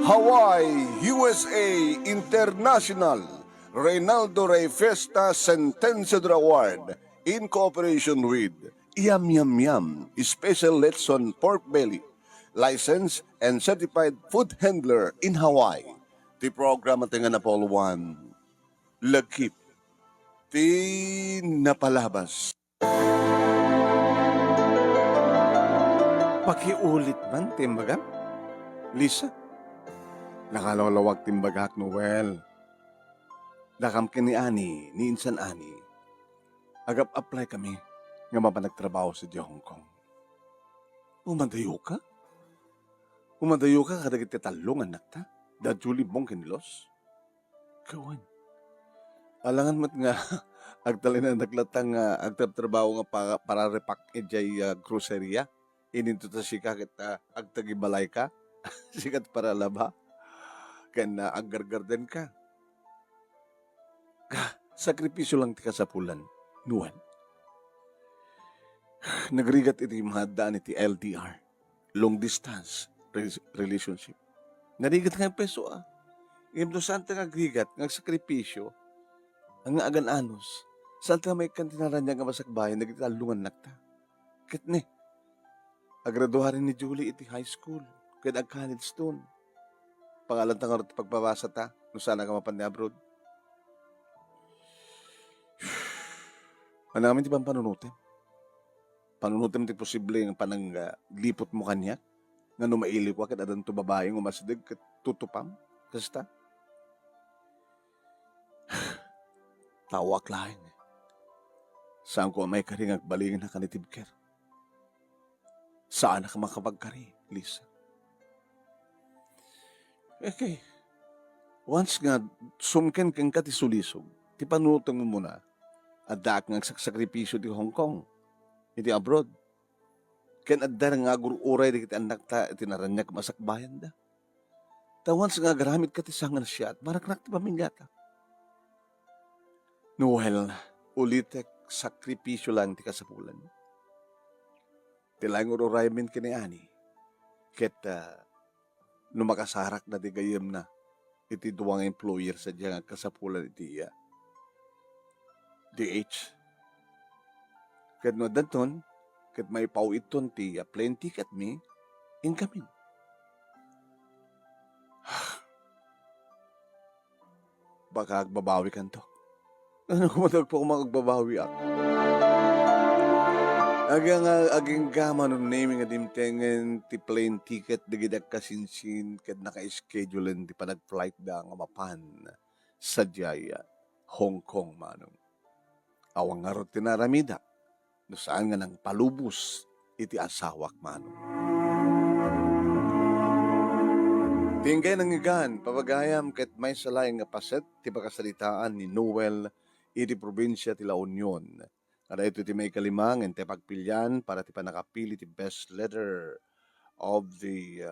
Hawaii, USA International Reynaldo Rey Fiesta Sentenced Award in cooperation with Yum Yum Yum Special Letson Pork Belly, licensed and certified food handler in Hawaii. Ti programa tinga na Paul 1, Lagkip, ti napalabas. Pakiulit man, timbaga? Lisa, nakalawag timbagak Noel. Dakam kini Ani, ni Insan Ani. Agap-apply kami nga mapanagtrabaho sa Hong Kong. Umadayo ka? Umadayo ka kada kita talong anak ta? Da Julie mong kinilos? Kawan. Alangan mat nga, agtalin na naglatang agtrabaho nga para repak ejay groceria. Ininto ta sika kita agtagibalay ka. Sikat para laba. Kaya aggargarden ka. Sakripisyo lang ti kasapulan, nuwan. Nagrigat iti mahadaan iti LDR, long distance relationship. Narigat nga peso Ngayon saan ta nagrigat, nagsakripisyo, ang agan-anos, saan ta may kantinaran niya nga masakbayan, nagitalungan nakta. Kitne, agraduharin ni Julie iti high school, kaya ag-college doon. Pangalan ta nga pagpabasa ta, no sana ka mapan abroad. Manamin ti bang panunutin? Panunutin ti posible ng panang lipot mo kanya nga numaili ko akit adan to babaeng umasidig kat tutupam kasta. Tawak lain. Saan ko may karingag balingin na kanitibker? Saan ka makapagkari, Lisa? Okay. Once nga sumken kang katisulisog, ti panunutin mo muna adak nga sakripisyo di Hong Kong, iti abroad. Ken adda nga gururay di kiti anak ta, iti naranyak masakbayan da. Tawans nga garamit ka ti sangan siya, at maraknak ti pamilya ta. Noel, ulitek sakripisyo lang ti kasapulan. Tilang ururay min kini Ani, ket numakasarak na di gayem na, iti duwang employer sa diya nga kasapulan iti DH. Kat no danton, kat may pau iton ti plane ticket mi, incoming. Baka agbabawi kan to. Ano kumatag po kung magbabawi ako? Aging gama nung naming adimtengen ti plane ticket digidag kasinsin kat naka-schedulean ti panag-flight da nga mapan sa Jaya, Hong Kong manong. Awang nga tinaramida, no saan nga nang palubos iti asawak manong. Tinggay nang igan, papagayam ket may salay nga paset, ti pakasalitaan ni Noel, iti probinsya ti La Union. Kada ito ti may kalimang, ente pagpilyan, para ti panakapili ti best letter of the,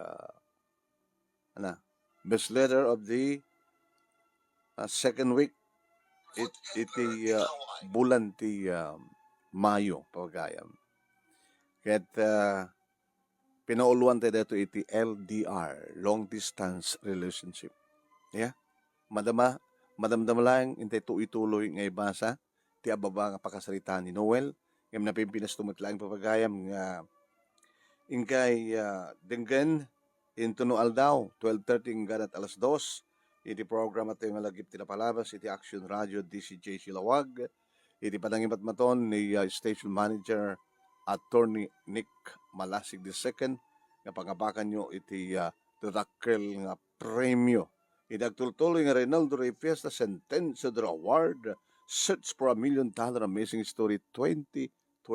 best letter of the second week. Iti bulan ti Mayo, pagayam. Ket pinauluan tayo dito iti LDR, long distance relationship. Yeah? Madamdam lang, intay ituloy ngay basa, ti ababa nga pakasalita ni Noel, ngam napimpinas tumatlaang papagayam nga ingkay denggen intuno aldaw, 12:30 gadat alas 2, iti program at yung alagip tinapalabas, iti Action Radio DCJ Silawag, iti panangimat maton ni Station Manager Attorney Nick Malasig II, nga pangabakan nyo iti Drakkel nga premyo. Iti agtultuloy nga Reynaldo Rey Fiesta Sentenced Award, Search for $1 Million Amazing Story 2026,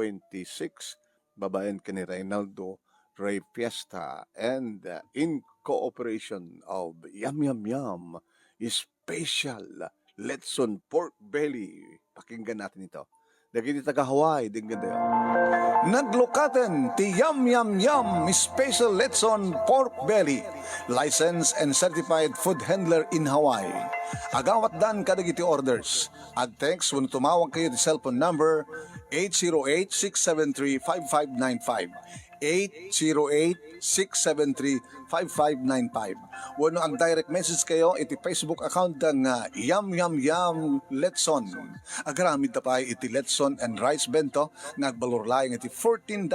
babayan ka ni Reynaldo Rey Fiesta and in cooperation of Yum Yum Yum Special Letson Pork Belly. Pakinggan natin ito. Dagiti taga Hawaii, dinggan dayo. Naglukaten ti Yum Yum Yum Special Letson Pork Belly, licensed and certified food handler in Hawaii. Agawat dan kadagiti orders. At text when tumawag kayo di cellphone number 808-673-5595. 0917-808-673-5595. Wano ang direct message kayo, iti Facebook account ng Yum Yum Yum Letson. Agaramid na pa iti Letson and Rice Bento, nagbalor laing iti $14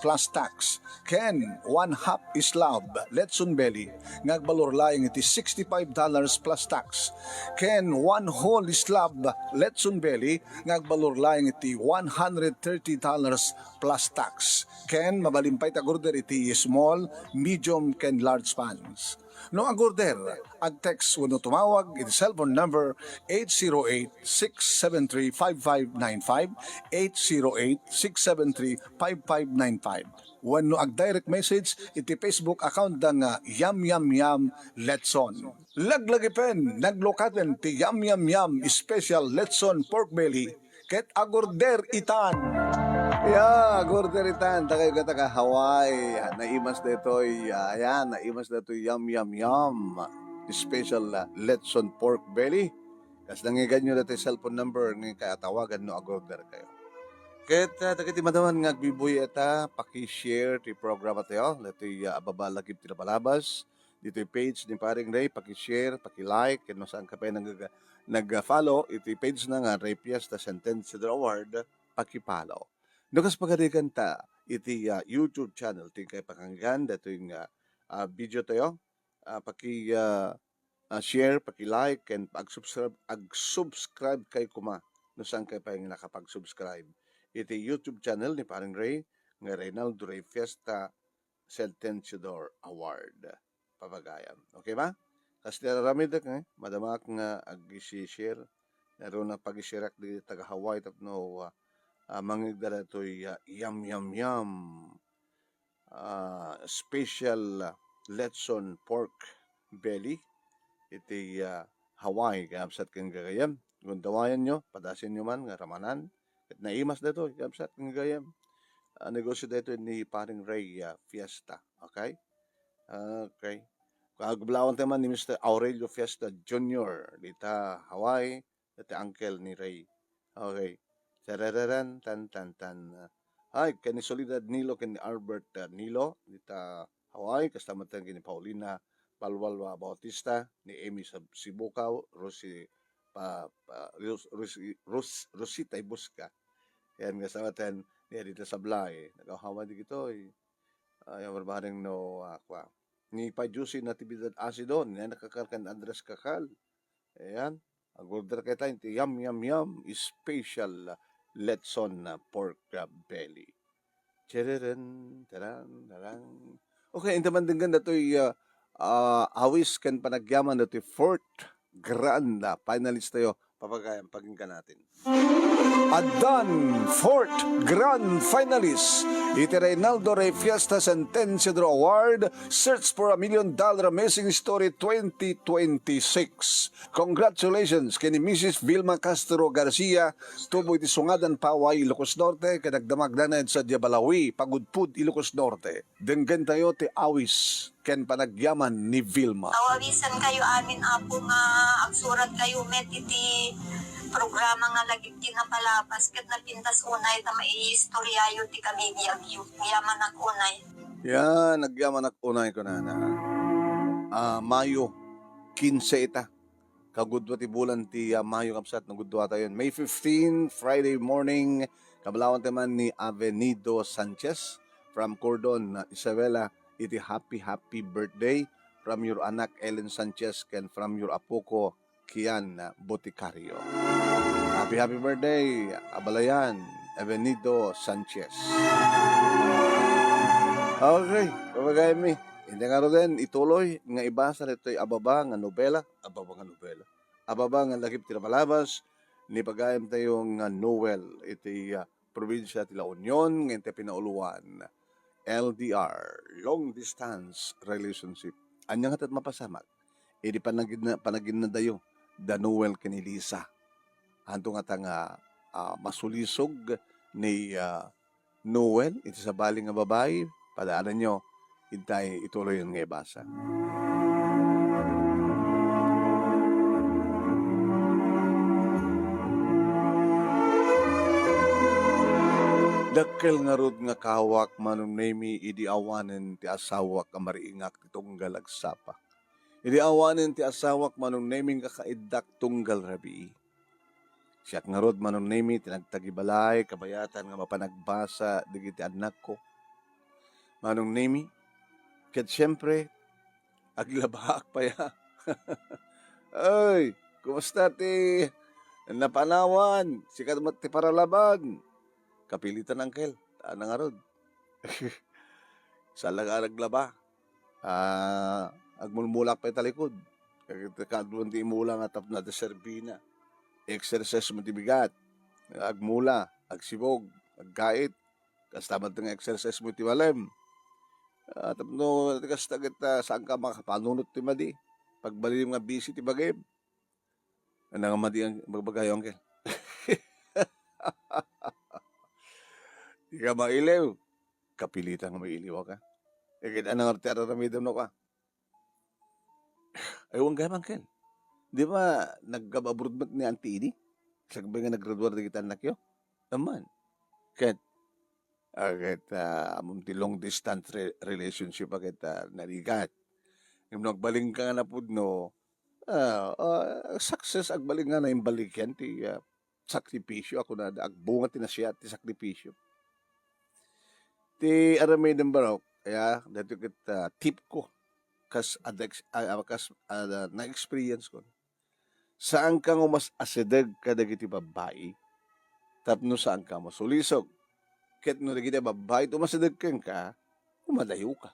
plus tax. Ken, 1/2 islab, Letson Belly, nagbalor laing iti $65 plus tax. Ken, 1 whole islab, Letson Belly, nagbalor laing iti $130 plus tax. Ken, mabalimpay tagorder iti small, medium, ken large pans. No ang order, ang text wano tumawag, iti cellphone number 808-673-5595, 808-673-5595. Wano ang direct message, iti Facebook account ng Yum Yum Yum Letson. Laglagipen, naglokaten ti Yum Yum Yum Special Letson Pork Belly, ket agorder itan. Gorderitan, takay ka taga Hawaii. Naimas na ito'y, naimas na ito'y Yum Yum Yum. Special Letson Pork Belly. Kas nangigan nyo na ito'y cellphone number, ngayon kaya tawagan no agorder kayo. Kaya takiti madaman nga agbibuy ita, paki-share ti program tayo. Ito'y ababalagib ti napalabas. Dito'y page ni Paring Ray, paki-share, paki-like, kano saan ka pa nag-follow. Ito'y page na nga, Ray Fiesta Sentence Award, paki-follow. Nukas pagadikan ta, iti YouTube channel, ting kay pakanggan, dato yung video tayo, paki-share, paki-like, and pag-subscribe kay kuma, no saan kay pa yung nakapag-subscribe. Iti YouTube channel ni Paring Ray, nga Reynaldo Ray Fiesta Sentenciador Award. Papagayam. Okay ba? Kasi nararamid madamak nga ag-share, naroon na pag-share di taga Hawaii, tapno, mangigdala ito'y Yum Yum Yum Special Letson Pork Belly. Iti Hawaii, kaamsat kang gagayam. Gundawayan nyo, padasin nyo man, nga ramanan. At naimas na ito, kaamsat kang gagayam. Negosyo na ito ni Paring Ray Fiesta. Okay? Okay. Kagublawan naman ni Mr. Aurelio Fiesta Jr. Dita Hawaii. Dito uncle ni Ray. Okay. Tarararan, tan. Ay, kani Solidad Nilo, kani Albert Nilo, dita Hawaii, kastamatan kani Paulina Palwal Bautista, ni Amy Sibukaw, Rosita Ibuska. Yan, kastamatan niya dito sa Blay. Nagahawa di kito, yung barbaring no, ni Pajusi Natividad Asido, ni nakakarkan Andres Kakal. Ayan, ang order kita, Yum Yum Yum, special Letson Pork Belly. Chiririn, tarang. Okay, intaman din ganda ito'y awis kan panagyaman ito'y 4th grand finalist tayo. Papagayang paginggan natin. Adan, 4th grand finalist, iti Reynaldo Ray Fiesta Sentenciador Award, Search for $1 Million Amazing Story 2026. Congratulations kini Mrs. Vilma Castro Garcia, tubo iti Sungadan Paway, Ilocos Norte, kadagdamag danad sa Diabalawi, Pagudpud, Ilocos Norte. Denggan tayo ti awis ken panagyaman ni Vilma. Awawisan kayo amin apo nga agsurat kayo met iti programa nga lagip tinapalapas ket napintas unay ta maiistoryayo ti kabibiyagyo yaman ak unay. Yan, nagyaman ak unay ko na Mayo 15 ita. Kagudwa ti bulan ti Mayo kapsat nagudwa tayo. May 15, Friday morning, kabalawan teman ni Avenido Sanchez from Cordon, Isabela. Iti happy birthday from your anak Ellen Sanchez and from your apoko Kian Boticario. Happy birthday, Abalayan, Avenido Sanchez. Okay, papagay mi. Hindi nga rin ituloy nga ibasa nito'y ababa nga nobela. Ababa nga lagip tinapalabas, ni pagayam tayong Noel, iti probinsya ti La Union, nga iti pinauluan. LDR, long distance relationship. Anya nga tat mapasamak. Iti panagin na dayo, da Noel kini Lisa. Anto nga tanga masulisog ni Noel, iti sa baling nga babae, padaanan nyo, intay ituloy yung nga ibasa. Dakkel nga rod nga kawak manunemi idi awanen ti asawak nga mariingak ti tunggal agsapa. Idi awanen ti asawak manunemi nga kaiddak tunggal rabii. Siyak nga rod manunemi tinagtagibalay kabayatan nga mapanagbasa digiti anak ko. Manunemi ket syempre aglabaak pa ya. Ay, kumusta ti napanawan? Sikat mo ti paralaban. Kapilitan angkel. Ano nga rod? Sa naglaba. Agmulmulak pa talikod. Kadulon ti imula nga tap na ti serbina. Exercise mo ti bigat. Agmula, agsibog, aggait. Kastamad nga exercise mo ti walem. Tapno, kastagit saan ka makapanunot ti madi. Pagbali nga busy ti bagay. Ano nga madi ang magbagayo angkel? Di ka mailiw. Kapilitan nga mailiw ka. E kaya anong arte araramidam no ka? Ay, huwag ka angkel. Di ba nag-abroad ni Auntie Edie? Sabi nga nag-graduate na kita anak yun? Naman. Kahit amunti long distance relationship agad narigat. Yung nagbaling ka nga na po no, success agbaling nga na yung balikyan ti sakripisyo ako na agbunga ti na siya ti sakripisyo. Ti aramay ng barok, kaya dito kita tip ko kas na-experience ko. Saan ka nga mas asideg ka dagiti babae, tapno saan ka mas sulisog. Ket no dagiti babae, tumasideg ka, umadayo ka.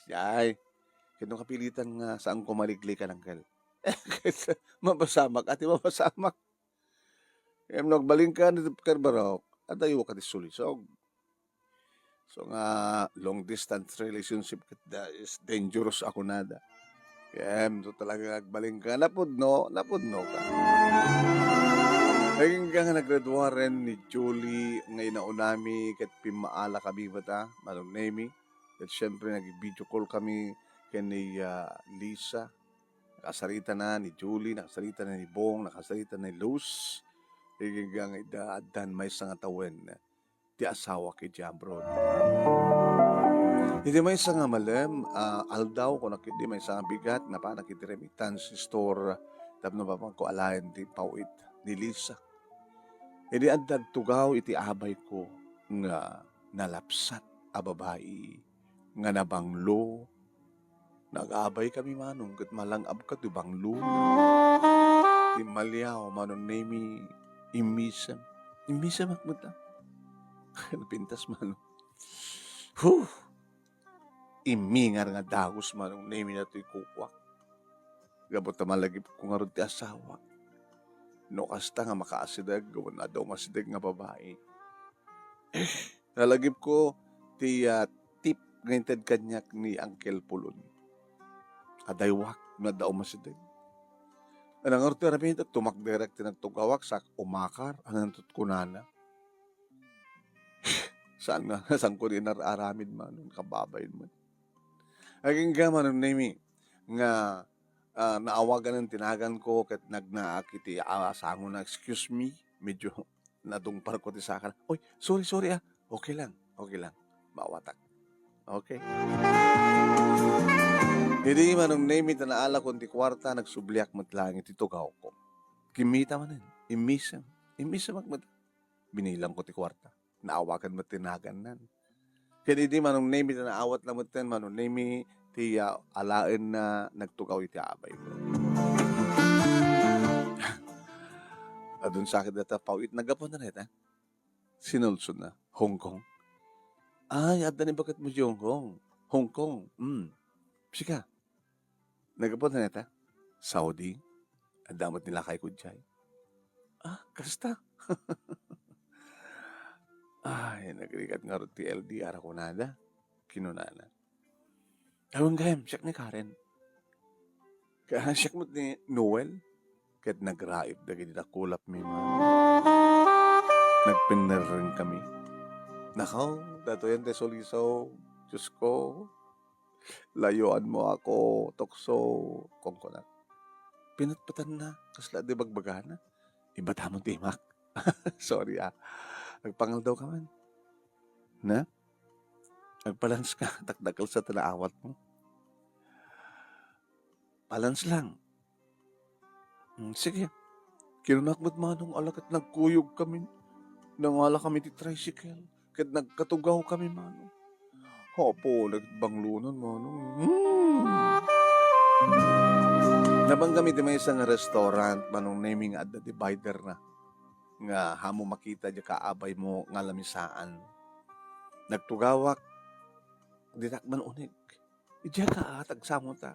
Ay, kaya kapilitan nga saan kumaligli ka ng kal. Mapasamak, ati mapasamak. Kaya nagbaling ka na karbarok, adayo ka di sulisog. So nga, long distance relationship is dangerous ako nada. Kaya so talaga nagbaling ka, napudno ka. Naging ka nga nagradua rin ni Julie ngayon na unami kat pimaala kami bata, manong name. At syempre nag-video call kami kay ni Lisa. Nakasarita na ni Julie, nakasarita na ni Bong, nakasarita na ni Luz. Naging ka nga idaadan may sangatawin ti asawa kay Jambrod. Hindi may isang malem, aldaw ko nakiti may isang bigat na pa nakiti remittance store tapno pa pang ko alayan ti pauit ni Lisa. Hindi andag tugaw iti abay ko nga nalapsat a babae nga nabanglo. Nag-abay kami manong kat malangab ka ti banglo. Ti malyaw manong name imisam. Imisam akmuta. Napintas manong. Imingar nga dagos manong name na ito'y kukwak. Gabot na malagip ko nga rin ti asawa. No kasta nga makaasidag, gawan na daw masidag nga babae. Nalagip ko ti tip ngayon kanyak ni Uncle Pulon. Adaywak na daw masidag. Anang arto ramin ito, tumakdirect nagtugawak sa umakar, anang tutkunana. Saan ko rin nararamid man, kababayin man. Aging ka man, name nga naawagan ng tinagan ko kat nagnaakiti asango na excuse me, medyo nadungpar ko ti sakan. Oy, sorry ah. Okay lang. Mawatak. Okay. Hindi manong name it na ala kung ti kwarta nagsubliak matlang iti tugaw ko. Kimita man imisam magmat. Binilang ko ti kwarta. Naawagan mo tinagan nan. Kaya hindi manong name it na awat na maten manong name ti alaen na nagtugaw iti abay ko. Adun sakit data pauit nagapon na rin sinulso na Hong Kong. Ay, adan ni bakit mo si Hong Kong? Hong Kong. Sika. Nagapon na rin Saudi. Ang damot nila kay Kudjay. Kasta. Ay, nagrigat nga rin ti LDR ako nada. Kinunana. Awang gayam, siyak ni Karen. Kaya siyak mo ni Noel. Kahit nagraib na ganyan kulap may man. Nagpinar rin kami. Nakaw, dato yan te soliso. Diyos ko, layuan mo ako, tokso, kongkonat. Pinatpatan na, kasla di bagbagana. Iba tamang timak. Sorry Nagpangal daw ka man. Na? Nagbalance ka, takdakal sa tanaawat mo. Balance lang. Sige, kinunakmat manong alakat nagkuyog kami. Nangala kami ti tricycle. Kat nagkatugaw kami manong. Hopo, nagbanglunan manong. Nabang kami di may isang restaurant manong naming at the divider na. Nga hamo makita di kaabay mo nga lamisaan. Nagtugawak, di takman unig. Ija ka tagsamo ta.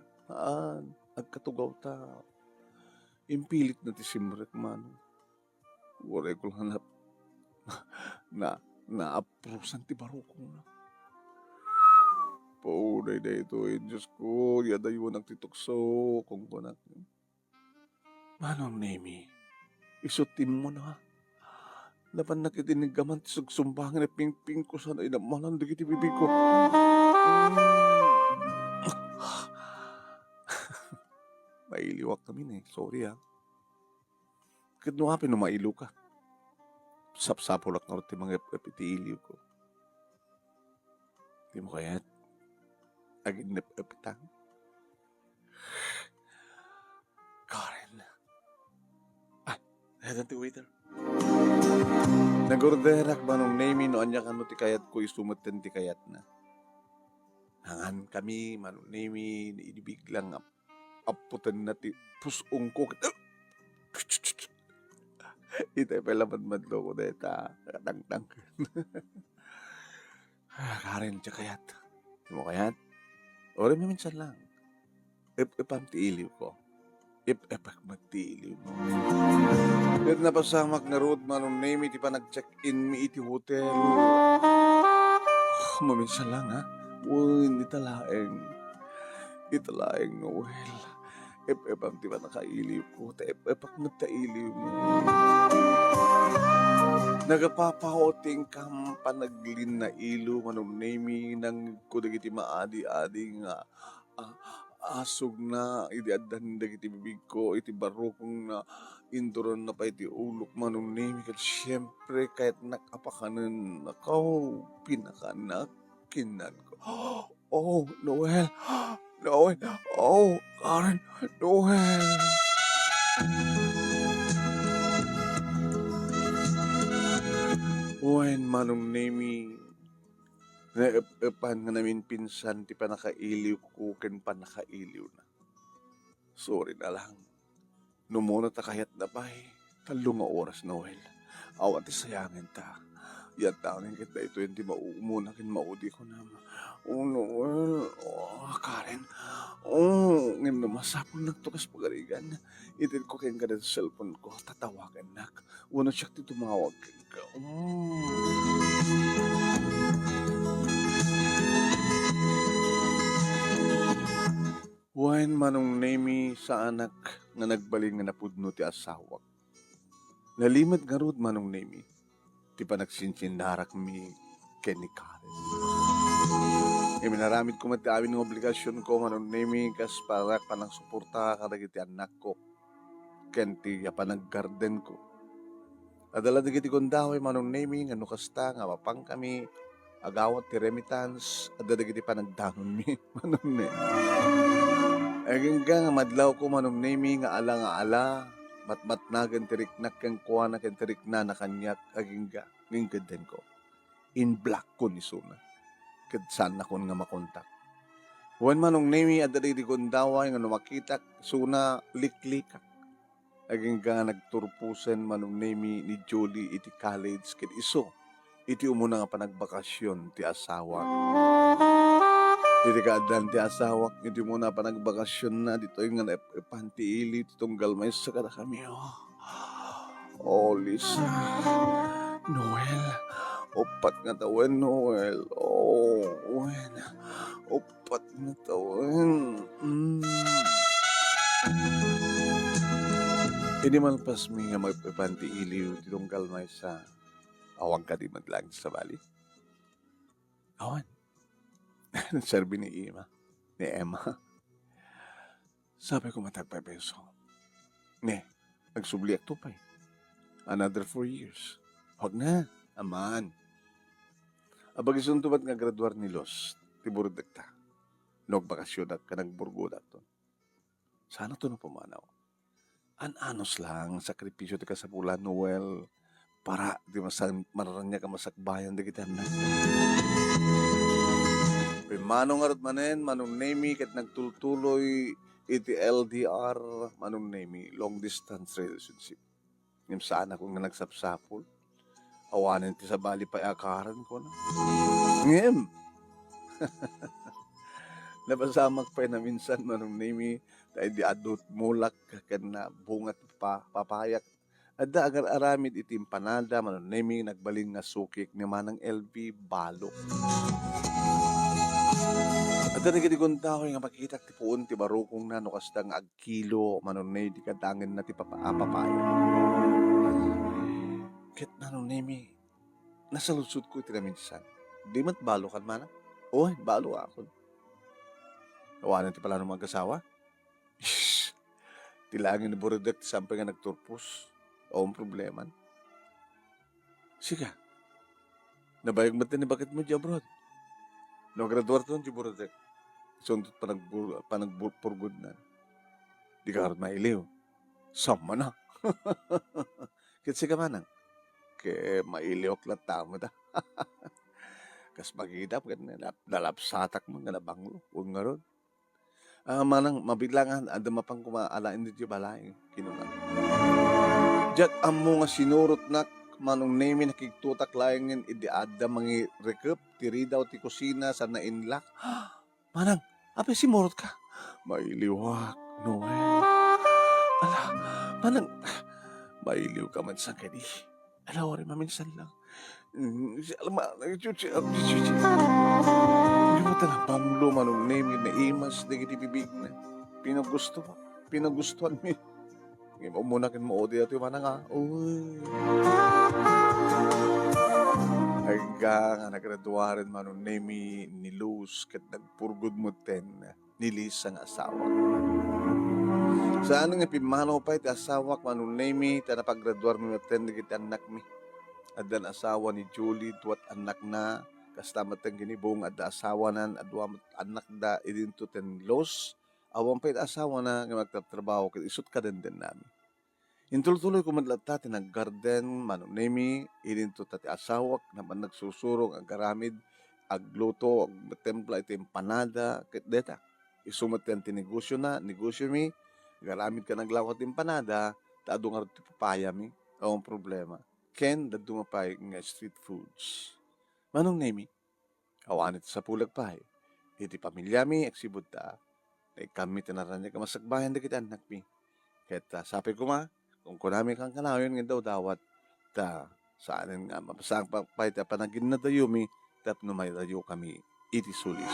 Nagkatugaw ta. Impilit na ti simrek manong. Waray ko hanap na aprusan ti barukong na. Paunay na ito, Diyos ko, yadayo nagtitukso, kung kunak. Manong Nemi, isutin mo na. Laban nakitinig gaman ti sugsumbangan na pingping ko sana inamalan di kiti bibig ko. Mailiwak kami na sorry ha. Kadno nga pinumailo ka. Sapsapulak na ti mga epitiiliw ko. Di mo kaya't agin nepitang. Karen. Hedan ti waiter. Nagorderak manong name no anya kano ti kayat ko isumeten ti kayat na. Hangan kami manong name inibig lang aputan na ti pusong ko. Ito pala madmadlo ko deta. Katang-tang. Karen ti kayat. Di mo kayat? Ore minsan lang. Ipam ti iliw ko. Ipak magtiiliw mo. Kahit napasamak na road manong name iti pa nag-check-in mi iti hotel. Maminsan lang ha. Uy, italaeng. Italaeng Noel. Ipam ti pa nakailiw ko. Ipak magtailiw mo. Nagapapahoting kam panaglin na ilo manong name nang kudag iti maadi-adi nga asog na iti addan dagiti bibig ko iti barokong na induron na pa iti ulok manong name kat syempre kahit nakapakanan nakaw pinakanak kinan ko. Oh, Noel. Noel. Oh, Karen. Noel. Wen manong name pan nga namin pinsan ti pa nakailiw ko ken pa nakailiw na. Sorry na lang. Numuna ta kayat na pa talo nga oras Noel. Awan ti sayangin ta. Yan tangin kita ito hindi maumuna kin maudi ko na. Oh Noel. Oh Karen. Oh ngin masapon nagtukas pagarigan. Itin ko ken kada sa cellphone ko tatawagan nak. Wala siya ti tumawag ka. Wain manong name sa anak nga nagbaling nga napudno ti asawak. Nalimad nga rod manong name. Ti pa nagsinsindarak mi ken ni Karen. Minaramid ko mati amin ng obligasyon ko manong name kas para panang suporta kadagiti anak ko. Ken ti panaggarden ko. Adala digiti kondaway manong name nga nukasta nga mapang kami agawat ti remittance adala digiti panagdangon mi manong name. Aging nga madlaw ko manong name nga ala matmatnagan tiriknak kang kuha na ken tirikna na kanyak aging nga nginggaden ko. In black ko ni Suna. Kad saan akon nga makontak. Wan manong name adala digiti kondaway nga numakitak Suna liklikak. Aging nga nagturpusen manong name ni Julie iti college ket iso iti umuna nga panagbakasyon ti asawa. Iti kaadan ti asawak iti umuna panagbakasyon na dito yung nga pantiili ti tunggal may sa kada kami. Oh Lisa. Noel. Opat nga tawen Noel. Oh Noel. Opat nga tawen. Hindi man pas mi nga magpapanti iliw ditong kalmay sa awang ka di madlang sa bali. Awan. Nagserbi ni Emma. Sabi ko matagpay peso. Nagsubliak to pa Another 4 years. Huwag na, aman. Abag isuntubat nga graduar ni Los, tiburudag ta. Nog bakasyon at kanagburgudat to. Sana to na pumanaw. An-anos lang, sakripisyo ti kasapulan, Noel, para di mararanya ka masakbayan di kita na. Manong arot manen, manong nemi, kat nagtultuloy, iti LDR, manong nemi, long distance relationship. Ngim saan ako nga nagsapsapol, awanin ti sa bali pa akaran ko na. Ngim! Napasamak pa na minsan, manong nemi, tayo di adot mulak, kan na bungat pa, papayak. Ada agar aramid iti empanada, manong nemi, nagbaling nga sukik, ni manang LV, balo. At nagiging ko nga makita ti puon ti barukong na no kastang agkilo manunay di kadangin na ti papaya. Ket nanunay mi nasalusod ko iti na minsan. Di mat balo kan mana? Oy, balo ako. Awanan ti pala ng mag-asawa? Tilangin ni Buridak ti sampay nga nagturpos. O ang problema. Siga. Nabayag mati ni bakit mo di abroad? No graduar to ti Buridak. Sundot panagpurgod na. Di ka harap mailiw. Sama na. Kitsi ka manang. Ke mailiw klat tamo da. Kas magidap kan nalapsatak mo nga nabanglo. Huwag nga ron. Manang mabiglangan ada mapang kumaalain dito balay. Kinungan. Diyak amo nga sinurot na manong nemi nakiktutak layangin idi ada mangi rekep tiri daw ti kusina sa nainlak. Manang, apa si morot ka? Mailiwak, Noel. Ala, manang, mailiw ka man sa kani. Ala, wari maminsan lang. Alam chuchi. Hindi mo tanang pamlo manong name na imas na kitibibig na. Pinagustuhan mi. Ngayon mo muna kin mo odi at yung manang uy. Hanggang nga nagraduaran manong name ni Luz kat nagpurgod mo ten ni Liz ang asawa. Saan nga pimanaw pa iti asawa manong name ta napagraduar mo ten di kita anak mi. Adan asawa ni Julie tuwat anak na kastamat ang ginibong ada asawa nan adwa anak da idinto ten Los awan pa iti asawa na nga magtatrabaho kat isut ka din namin. Intultuloy ko madlata ti naggarden manong nemi idinto tati asawak naman nagsusurong ang garamid agluto ag templa iti empanada ket deta isumat ti negosyo mi garamid ka naglawat ti empanada taado nga ti papaya mi ang problema ken dadto nga pay nga street foods manong nemi awan iti sa pulag pay iti pamilya mi eksibod ta kami tinaranya ka masakbayan da kita anak mi ket sabi ko ma kung kunami kang kanayon nga daw dawat ta saan nga mapasang pagpay ta panagin na dayo mi tapno may dayo kami iti sulis.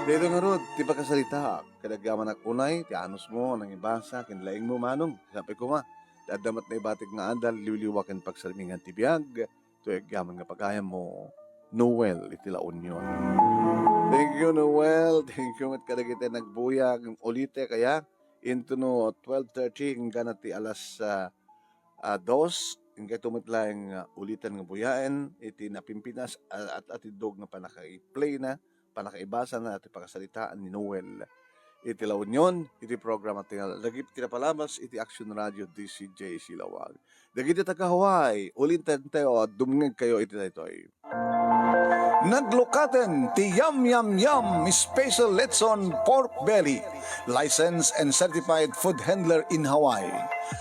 Dito nga rod, ti pagkasalita, kadagaman na kunay, ti anos mo, nang ibasa, kinlaing mo manong, sabi ko nga, dadamat na ibatik nga andal, liwliwakan pagsalimingan ti biyag, tuwag yaman nga pagaya mo, Noel, iti laon yun. Thank you, Noel. Thank you, mat kadagita nagbuyag, ulite kaya, into no 12:30 hingga ti alas 2 hingga tumitlang ulitan nga buyaen iti napimpinas at atidog nga panaka-play na panakaibasa na at pakasalitaan ni Noel iti launyon iti programa tingal dagiti tinapalabas iti Action Radio DCJ Silawag dagiti taga Hawaii ulitan tayo dumngeg kayo iti daytoy. Naglukaten ti Yum Yum Yum Special Letson Pork Belly, licensed and certified food handler in Hawaii.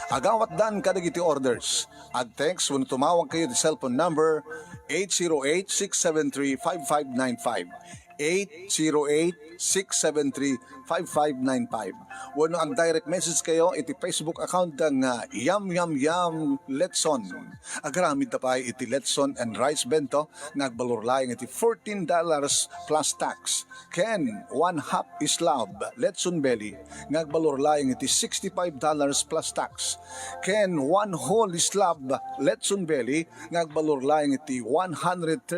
Agawat dan kadagiti orders. At text when tumawag kayo di cellphone number 808-673-5595. 808-673-5595. Wano ang direct message kayo iti Facebook account ng Yum Yum Yum Letson. Agaramid na pa iti Letson and Rice Bento nagbalorlayang iti $14 plus tax. Ken 1/2 islab Letson Belly nagbalorlayang iti $65 plus tax. Ken 1 whole islab Letson Belly nagbalorlayang iti $130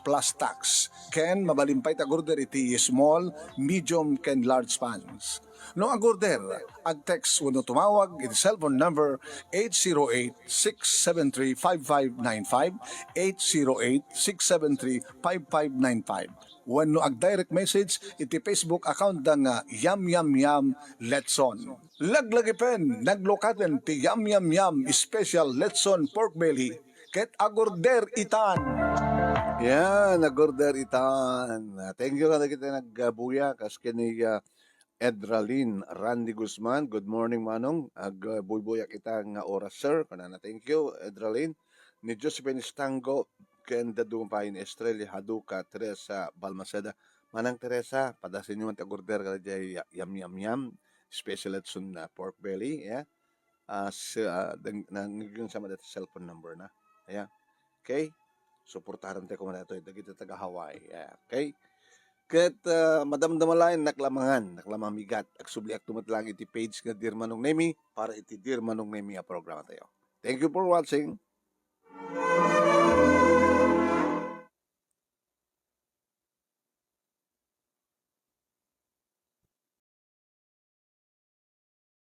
plus tax. Ken mabalimpay tagorder iti small, medium, ken large pans. No ang order, ang text wano tumawag iti cellphone number 808-673-5595, 808-673-5595. Wano ang direct message iti Facebook account ng Yam Yam Yam Letson. Laglagi pen, naglokaten ti Yam Yam Yam Special Letson Pork Belly ket agorder itan. Yan, nag-order itan. Thank you ka na kita nagbuya kas kini Edralin Randy Guzman. Good morning, Manong. Buybuya kita nga oras, sir. Kanana, thank you, Edralin. Ni Josephine Stango, kenda dumapain Estrella Haduka, Teresa Balmaceda. Manang Teresa, padasin nyo mag-order ka dyan, yam yam yam. Special Edson na pork belly, yeah. Nangyong sama dito cellphone number na. Yeah. Okay? Suportahan tayo kung ito. Dagito taga Hawaii. Yeah. Okay? Ket madamdamalayan naklamamigat. Agsubli ak tumatlang iti page nga Dear Manong Nemi para iti Dear Manong Nemi a programa tayo. Thank you for watching.